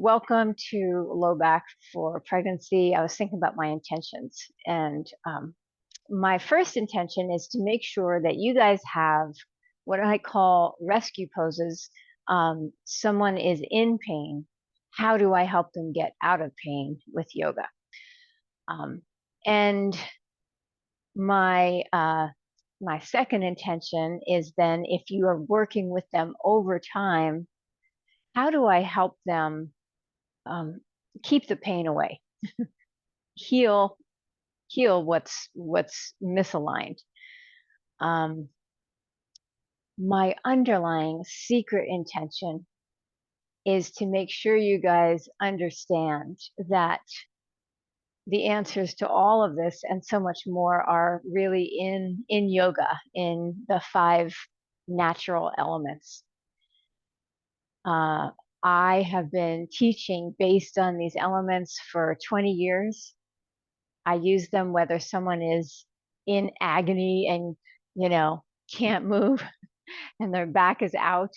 Welcome to Low Back for Pregnancy. I was thinking about my intentions, and my first intention is to make sure that you guys have what I call rescue poses. Someone is in pain. How do I help them get out of pain with yoga? And my second intention is then, if you are working with them over time, how do I help them keep the pain away, heal what's misaligned. Um, my underlying secret intention is to make sure you guys understand that the answers to all of this and so much more are really in yoga, in the 5 natural elements. I have been teaching based on these elements for 20 years. I use them whether someone is in agony and, can't move and their back is out,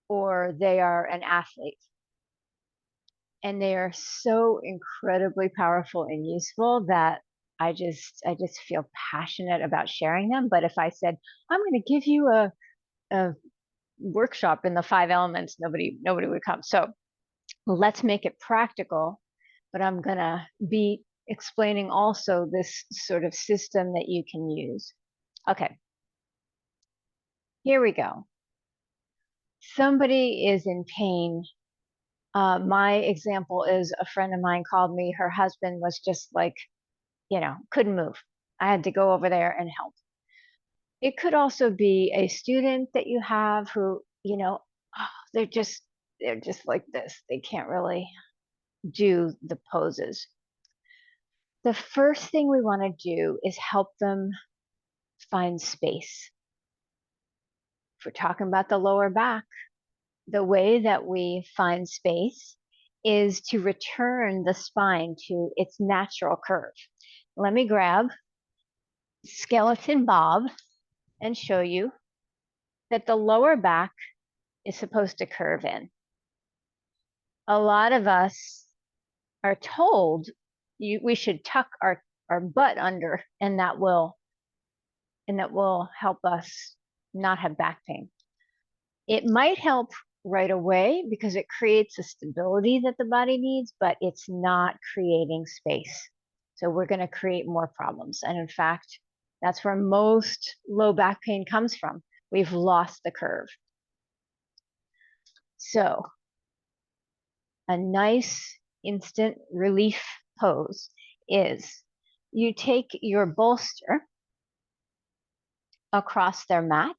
or they are an athlete. And they are so incredibly powerful and useful that I just feel passionate about sharing them. But if I said, I'm going to give you a workshop in the 5 elements, nobody would come. So let's make it practical. But I'm going to be explaining also this sort of system that you can use. Okay, here we go. Somebody is in pain. My example is a friend of mine called me. Her husband was just like, couldn't move. I had to go over there and help. It could also be a student that you have who, they're just like this. They can't really do the poses. The first thing we want to do is help them find space. If we're talking about the lower back, the way that we find space is to return the spine to its natural curve. Let me grab skeleton bob and show you that the lower back is supposed to curve in. A lot of us are told we should tuck our butt under, and that will help us not have back pain. It might help right away because it creates a stability that the body needs, but it's not creating space. So we're going to create more problems. And in fact, that's where most low back pain comes from. We've lost the curve. So a nice instant relief pose is you take your bolster across their mat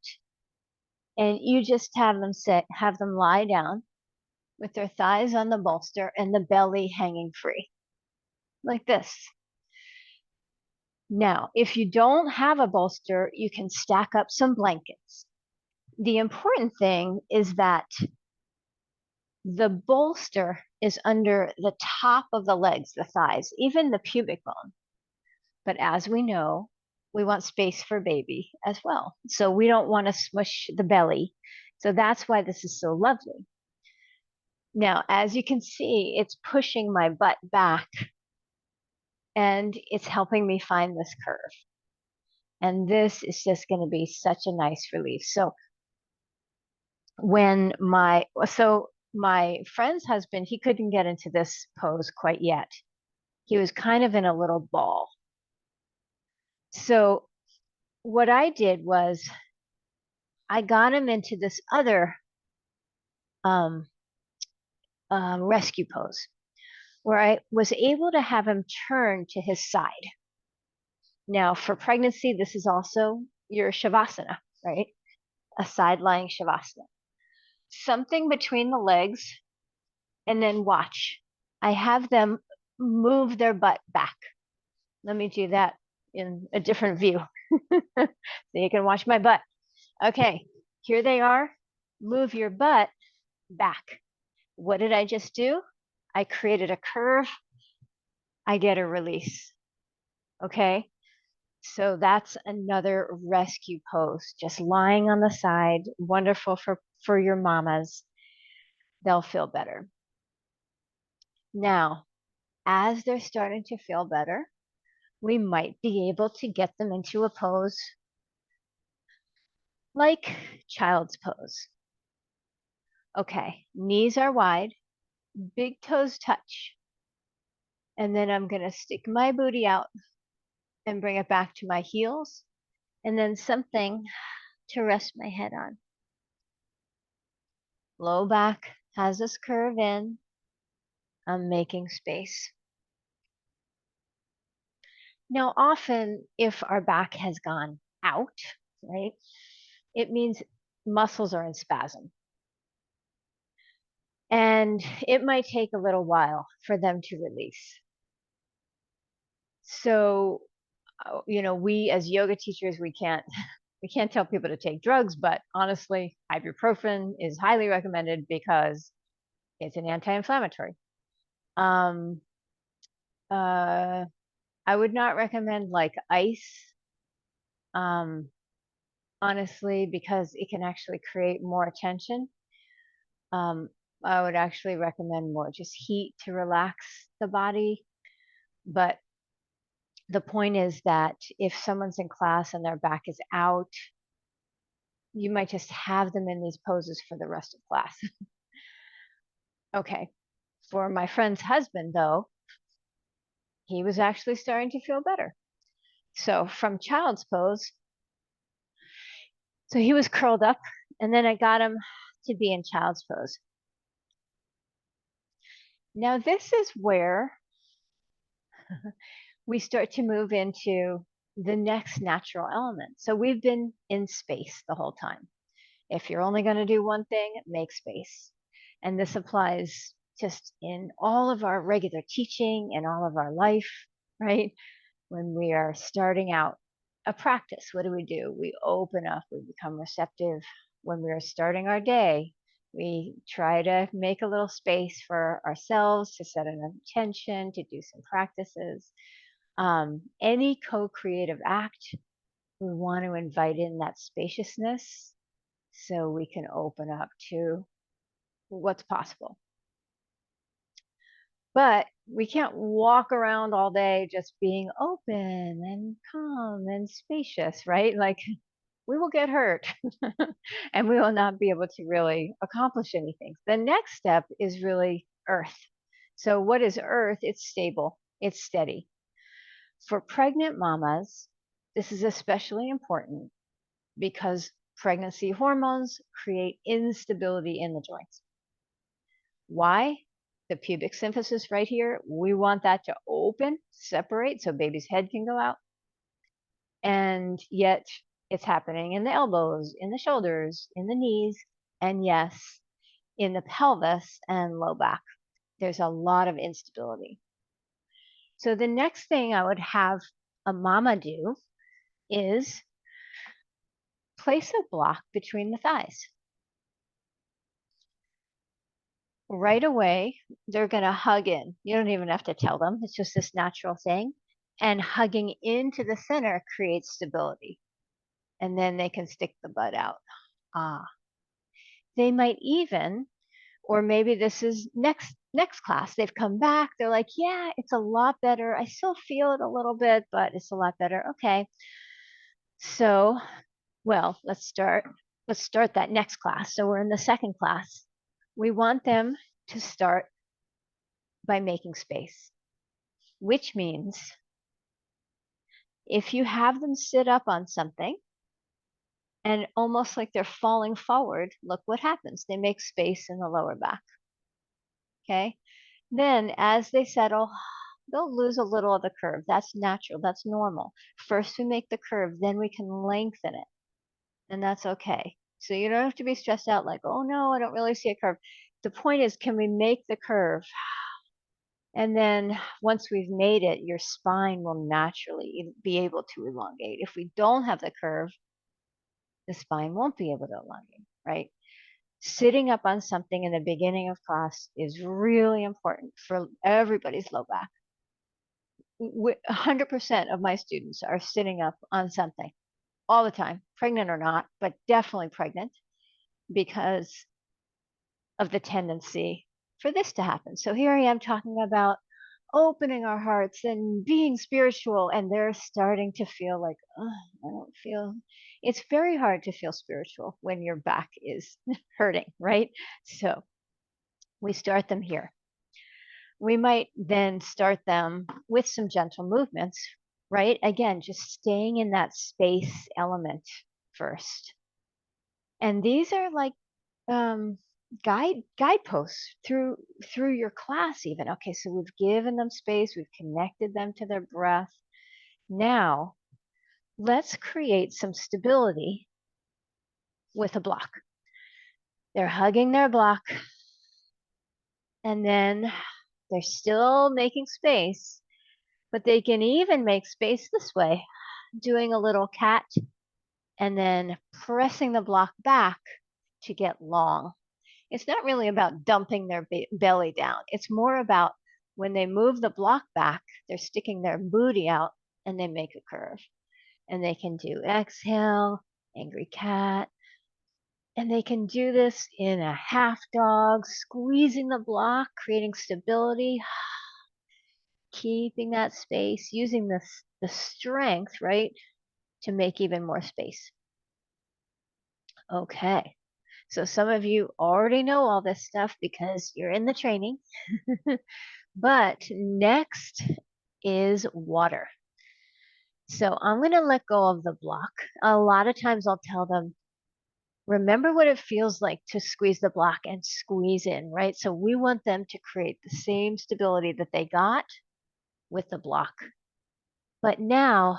and you just have them lie down with their thighs on the bolster and the belly hanging free, like this. Now, if you don't have a bolster, you can stack up some blankets. The important thing is that the bolster is under the top of the legs, the thighs, even the pubic bone. But as we know, we want space for baby as well. So we don't want to smush the belly. So that's why this is so lovely. Now, as you can see, it's pushing my butt back and it's helping me find this curve. And this is just going to be such a nice relief. So my friend's husband, he couldn't get into this pose quite yet. He was kind of in a little ball. So what I did was I got him into this other rescue pose where I was able to have him turn to his side. Now, for pregnancy, this is also your shavasana, right? A side lying shavasana. Something between the legs, and then watch. I have them move their butt back. Let me do that in a different view so you can watch my butt. Okay, here they are. Move your butt back. What did I just do? I created a curve. I get a release. Okay, so that's another rescue pose, just lying on the side. Wonderful for your mamas. They'll feel better. Now, as they're starting to feel better, we might be able to get them into a pose like child's pose. Okay, knees are wide, big toes touch. And then I'm going to stick my booty out and bring it back to my heels, and then something to rest my head on. Low back has this curve in. I'm making space. Now, often if our back has gone out, right, it means muscles are in spasm. And it might take a little while for them to release. So, we as yoga teachers, we can't tell people to take drugs, but honestly, ibuprofen is highly recommended because it's an anti-inflammatory. Um, uh, I would not recommend like ice, um, honestly, because it can actually create more tension. Um, I would actually recommend more just heat to relax the body. But the point is that if someone's in class and their back is out, you might just have them in these poses for the rest of class. Okay. For my friend's husband, though, he was actually starting to feel better. So from child's pose, so he was curled up, and then I got him to be in child's pose. Now, this is where we start to move into the next natural element. So we've been in space the whole time. If you're only going to do one thing, make space. And this applies just in all of our regular teaching and all of our life, right? When we are starting out a practice, what do? We open up, we become receptive. When we are starting our day, we try to make a little space for ourselves to set an intention, to do some practices. Any co-creative act, we want to invite in that spaciousness so we can open up to what's possible. But we can't walk around all day just being open and calm and spacious, right? Like we will get hurt and we will not be able to really accomplish anything. The next step is really earth. So what is earth? It's stable, it's steady. For pregnant mamas, this is especially important because pregnancy hormones create instability in the joints. Why? The pubic symphysis right here, we want that to open, separate, so baby's head can go out. And yet it's happening in the elbows, in the shoulders, in the knees, and yes, in the pelvis and low back. There's a lot of instability. So the next thing I would have a mama do is place a block between the thighs. Right away, they're going to hug in. You don't even have to tell them. It's just this natural thing. And hugging into the center creates stability. And then they can stick the butt out. They might even, or maybe this is next class, they've come back, they're like, yeah, it's a lot better. I still feel it a little bit, but it's a lot better. Okay. So, well, let's start that next class. So we're in the second class. We want them to start by making space, which means if you have them sit up on something and almost like they're falling forward, look what happens. They make space in the lower back. Okay. Then as they settle, they'll lose a little of the curve. That's natural. That's normal. First we make the curve, then we can lengthen it. And that's okay. So you don't have to be stressed out like, oh no, I don't really see a curve. The point is, can we make the curve? And then once we've made it, your spine will naturally be able to elongate. If we don't have the curve, the spine won't be able to elongate, right? Sitting up on something in the beginning of class is really important for everybody's low back. 100% of my students are sitting up on something all the time, pregnant or not, but definitely pregnant because of the tendency for this to happen. So here I am talking about opening our hearts and being spiritual, and they're starting to feel like, oh, I don't feel. It's very hard to feel spiritual when your back is hurting, right? So we start them here. We might then start them with some gentle movements, right? Again, just staying in that space element first. And these are like um, guideposts through your class even. Okay, so we've given them space, we've connected them to their breath. Now, let's create some stability with a block. They're hugging their block, and then they're still making space, but they can even make space this way, doing a little cat and then pressing the block back to get long. It's not really about dumping their belly down. It's more about when they move the block back, they're sticking their booty out and they make a curve. And they can do exhale, angry cat. And they can do this in a half dog, squeezing the block, creating stability, keeping that space, using the strength, right, to make even more space. Okay. So some of you already know all this stuff because you're in the training. But next is water. So I'm going to let go of the block. A lot of times I'll tell them, remember what it feels like to squeeze the block and squeeze in, right? So we want them to create the same stability that they got with the block. But now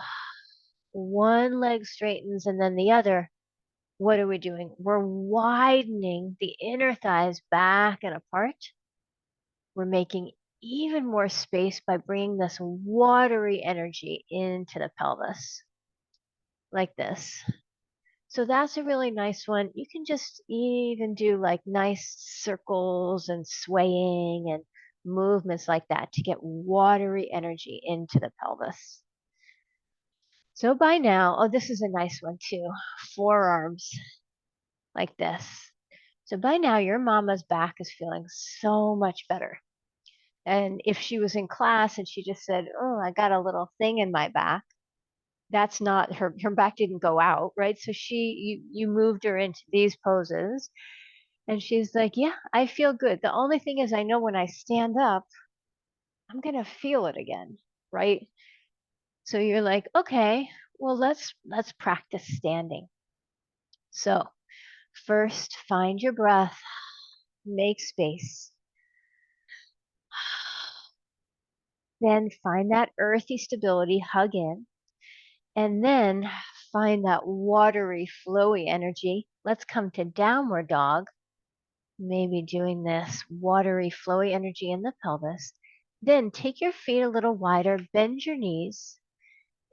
one leg straightens and then the other. What are we doing? We're widening the inner thighs back and apart. We're making even more space by bringing this watery energy into the pelvis, like this. So that's a really nice one. You can just even do like nice circles and swaying and movements like that to get watery energy into the pelvis. So by now, oh, this is a nice one too. Forearms like this. So by now, your mama's back is feeling so much better. And if she was in class and she just said, oh, I got a little thing in my back, that's not her back didn't go out, right? So you moved her into these poses and she's like, yeah, I feel good. The only thing is I know when I stand up, I'm going to feel it again, right? So you're like, okay, well, let's practice standing. So first, find your breath, make space. Then find that earthy stability, hug in, and then find that watery, flowy energy. Let's come to downward dog, maybe doing this watery, flowy energy in the pelvis. Then take your feet a little wider, bend your knees,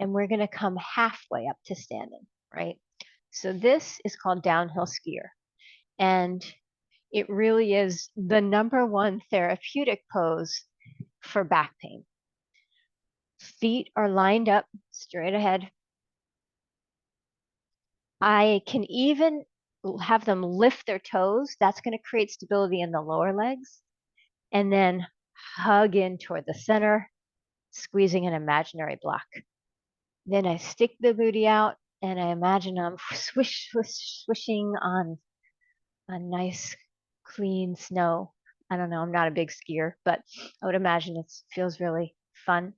and we're going to come halfway up to standing, right? So this is called downhill skier. And it really is the #1 therapeutic pose for back pain. Feet are lined up straight ahead. I can even have them lift their toes. That's going to create stability in the lower legs. And then hug in toward the center, squeezing an imaginary block. Then I stick the booty out and I imagine I'm swish, swish, swishing on nice, clean snow. I don't know, I'm not a big skier, but I would imagine it feels really fun,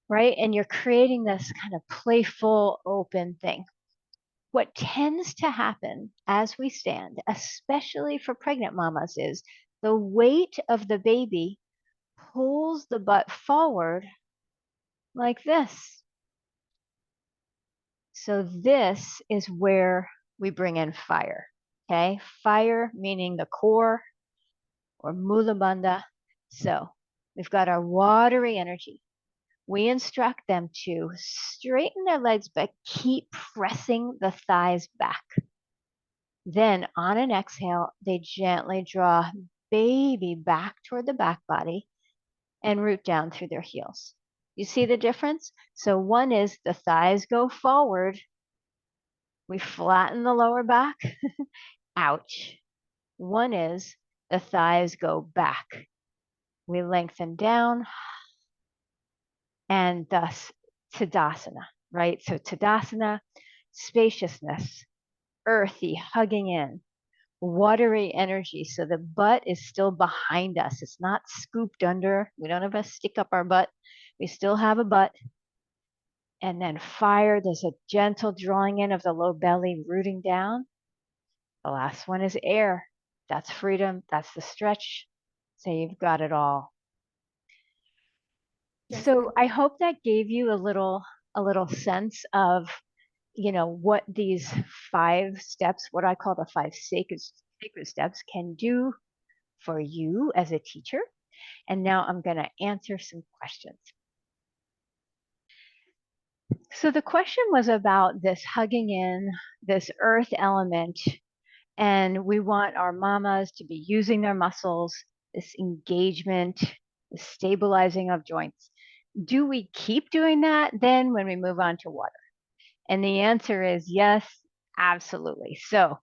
right? And you're creating this kind of playful, open thing. What tends to happen as we stand, especially for pregnant mamas, is the weight of the baby pulls the butt forward like this. So this is where we bring in fire, okay? Fire meaning the core or mula bandha. So we've got our watery energy. We instruct them to straighten their legs, but keep pressing the thighs back. Then on an exhale, they gently draw baby back toward the back body and root down through their heels. You see the difference? So one is the thighs go forward. We flatten the lower back. Ouch. One is the thighs go back. We lengthen down, and thus Tadasana, right? So Tadasana, spaciousness, earthy, hugging in, watery energy. So the butt is still behind us. It's not scooped under. We don't have to stick up our butt. We still have a butt. And then fire, there's a gentle drawing in of the low belly, rooting down. The last one is air. That's freedom. That's the stretch. So you've got it all. Yes. So I hope that gave you a little sense of, what these 5 steps, what I call the 5 sacred steps, can do for you as a teacher. And now I'm going to answer some questions. So the question was about this hugging in, this earth element, and we want our mamas to be using their muscles, this engagement, the stabilizing of joints. Do we keep doing that then when we move on to water? And the answer is yes, absolutely. So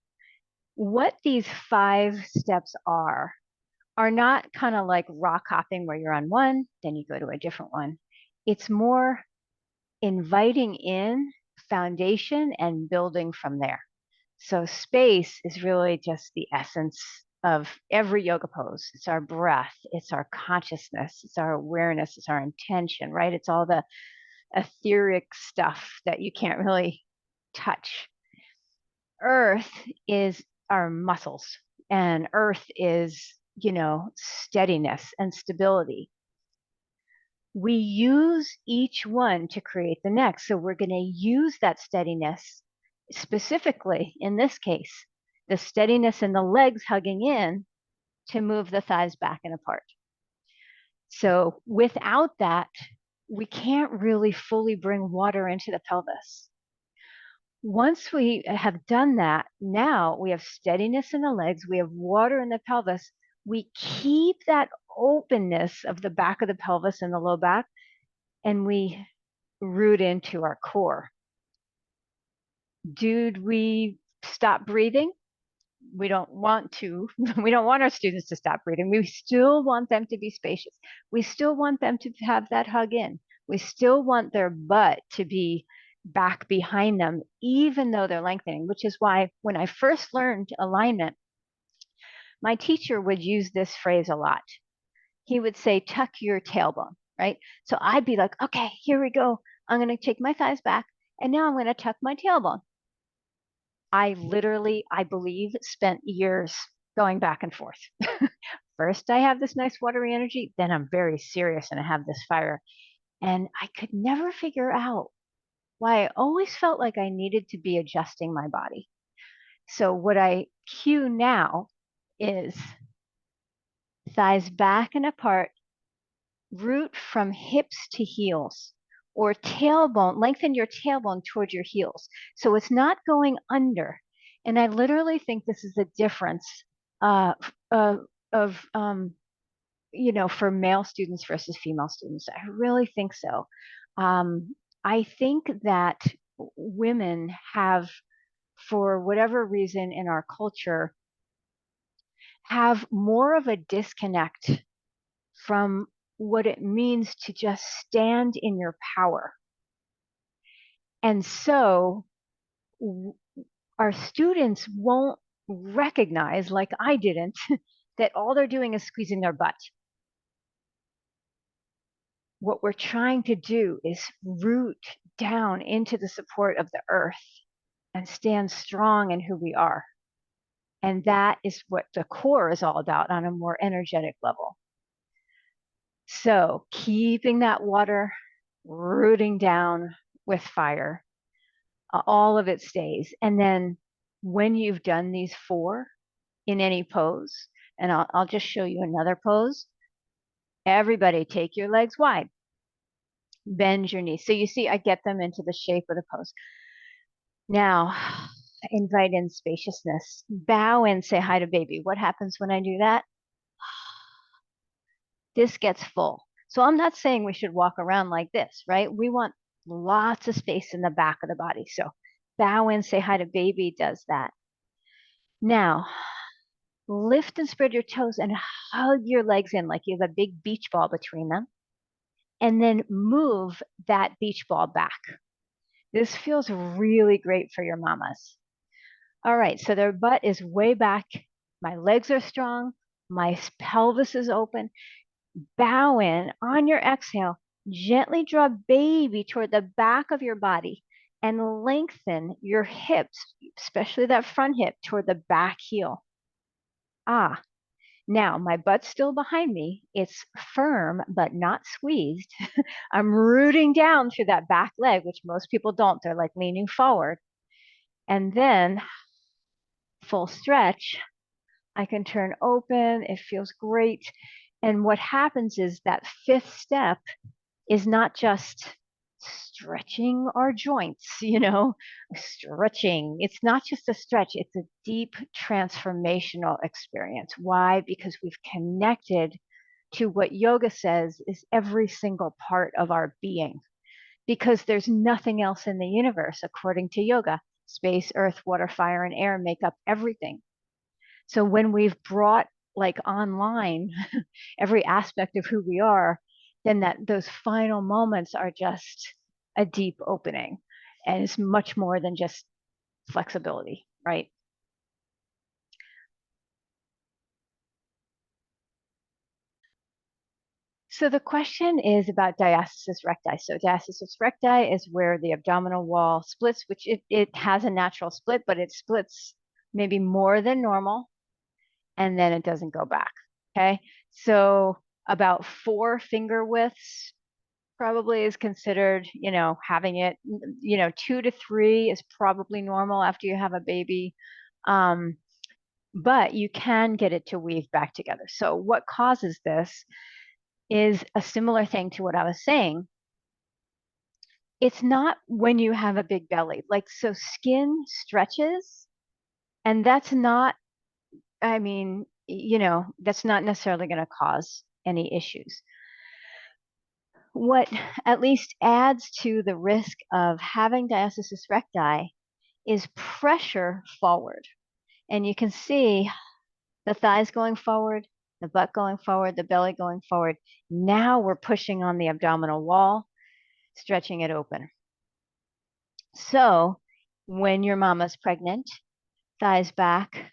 what these 5 steps are not kind of like rock hopping where you're on one, then you go to a different one. It's more inviting in foundation and building from there. So space is really just the essence of every yoga pose. It's our breath, it's our consciousness, it's our awareness, it's our intention, right? It's all the etheric stuff that you can't really touch. Earth is our muscles, and earth is, steadiness and stability. We use each one to create the next. So we're going to use that steadiness specifically in this case, the steadiness in the legs hugging in to move the thighs back and apart. So without that, we can't really fully bring water into the pelvis. Once we have done that, now we have steadiness in the legs, we have water in the pelvis. We keep that openness of the back of the pelvis and the low back, and we root into our core. Dude, we stop breathing? We don't want to. We don't want our students to stop breathing. We still want them to be spacious. We still want them to have that hug in. We still want their butt to be back behind them, even though they're lengthening, which is why when I first learned alignment, my teacher would use this phrase a lot. He would say, tuck your tailbone, right? So I'd be like, okay, here we go. I'm going to take my thighs back, and now I'm going to tuck my tailbone. I literally, I believe, spent years going back and forth. First, I have this nice watery energy, then I'm very serious and I have this fire. And I could never figure out why I always felt like I needed to be adjusting my body. So, what I cue now is thighs back and apart, root from hips to heels, or tailbone, lengthen your tailbone towards your heels. So it's not going under. And I literally think this is the difference uh, of, for male students versus female students. I really think so. I think that women have, for whatever reason in our culture, have more of a disconnect from what it means to just stand in your power. And so our students won't recognize, like I didn't, that all they're doing is squeezing their butt. What we're trying to do is root down into the support of the earth and stand strong in who we are. And that is what the core is all about on a more energetic level. So keeping that water, rooting down with fire, all of it stays. And then when you've done these 4 in any pose, and I'll just show you another pose. Everybody take your legs wide, bend your knees. So you see, I get them into the shape of the pose. Now, invite in spaciousness. Bow and say hi to baby. What happens when I do that? This gets full. So I'm not saying we should walk around like this, right? We want lots of space in the back of the body. So bow and say hi to baby does that. Now, lift and spread your toes and hug your legs in like you have a big beach ball between them, and then move that beach ball back. This feels really great for your mamas. All right, so their butt is way back. My legs are strong. My pelvis is open. Bow in on your exhale. Gently draw baby toward the back of your body and lengthen your hips, especially that front hip, toward the back heel. Ah, now my butt's still behind me. It's firm, but not squeezed. I'm rooting down through that back leg, which most people don't. They're like leaning forward. And then full stretch. I can turn open. It feels great. And what happens is that fifth step is not just stretching our joints, stretching. It's not just a stretch, it's a deep transformational experience. Why? Because we've connected to what yoga says is every single part of our being. Because there's nothing else in the universe, according to yoga. Space, earth, water, fire, and air make up everything. So when we've brought like online every aspect of who we are, then those final moments are just a deep opening. And it's much more than just flexibility, right? So the question is about diastasis recti. So diastasis recti is where the abdominal wall splits, which it has a natural split, but it splits maybe more than normal, and then it doesn't go back, okay? So about 4 finger widths probably is considered, having it, 2 to 3 is probably normal after you have a baby. But you can get it to weave back together. So what causes this is a similar thing to what I was saying. It's not when you have a big belly, like, so skin stretches, and that's not, that's not necessarily going to cause any issues. What at least adds to the risk of having diastasis recti is pressure forward. And you can see the thighs going forward, the butt going forward, the belly going forward. Now we're pushing on the abdominal wall, stretching it open. So when your mama's pregnant, thighs back,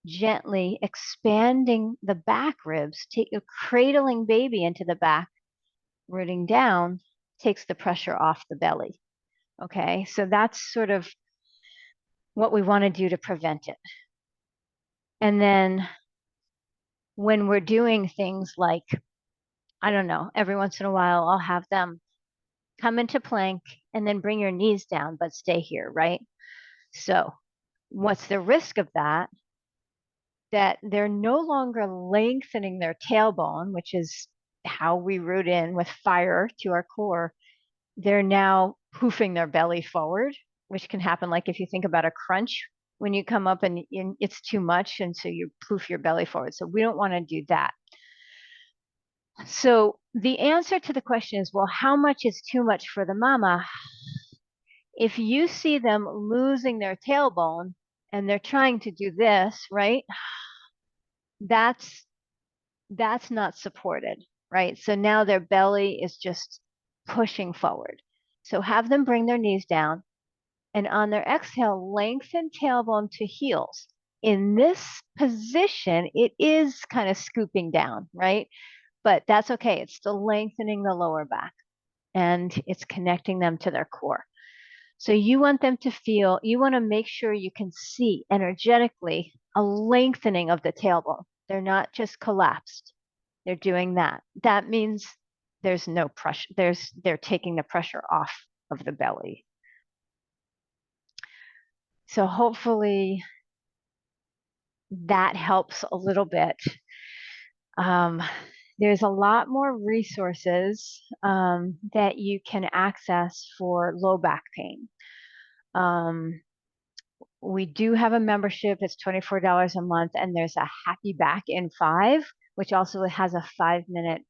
gently expanding the back ribs, cradling baby into the back, rooting down, takes the pressure off the belly. Okay, so that's sort of what we want to do to prevent it. And then when we're doing things like, I don't know, every once in a while, I'll have them come into plank and then bring your knees down, but stay here, right? So what's the risk of that? That they're no longer lengthening their tailbone, which is how we root in with fire to our core. They're now poofing their belly forward, which can happen like if you think about a crunch when you come up and it's too much, and so you poof your belly forward. So we don't want to do that. So the answer to the question is, well, how much is too much for the mama? If you see them losing their tailbone and they're trying to do this, right? That's not supported, right? So now their belly is just pushing forward. So have them bring their knees down, and on their exhale, lengthen tailbone to heels. In this position, it is kind of scooping down, right? But that's okay. It's still lengthening the lower back, and it's connecting them to their core. So you want them to feel, you want to make sure you can see energetically a lengthening of the tailbone. They're not just collapsed. They're doing that. That means there's no pressure. They're taking the pressure off of the belly. So hopefully that helps a little bit. There's a lot more resources that you can access for low back pain. We do have a membership. It's $24 a month, and there's a Happy Back in 5, which also has a 5-minute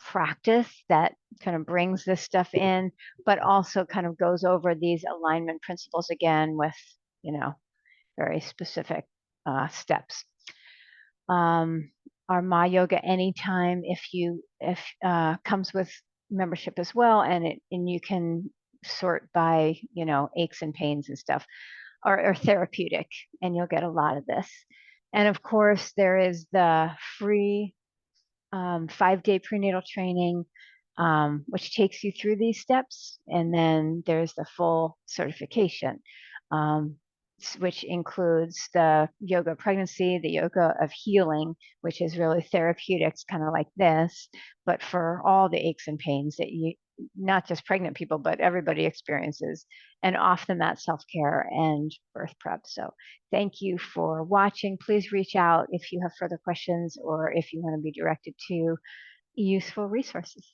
practice that kind of brings this stuff in, but also kind of goes over these alignment principles again with, very specific steps. um, our My Yoga Anytime if comes with membership as well, and you can sort by aches and pains and stuff, or therapeutic, and you'll get a lot of this. And of course, there is the free 5-day prenatal training, which takes you through these steps. And then there's the full certification, um, which includes the yoga of pregnancy, the yoga of healing, which is really therapeutics, kind of like this, but for all the aches and pains that not just pregnant people, but everybody experiences, and off the mat self care and birth prep. So thank you for watching. Please reach out if you have further questions or if you want to be directed to useful resources.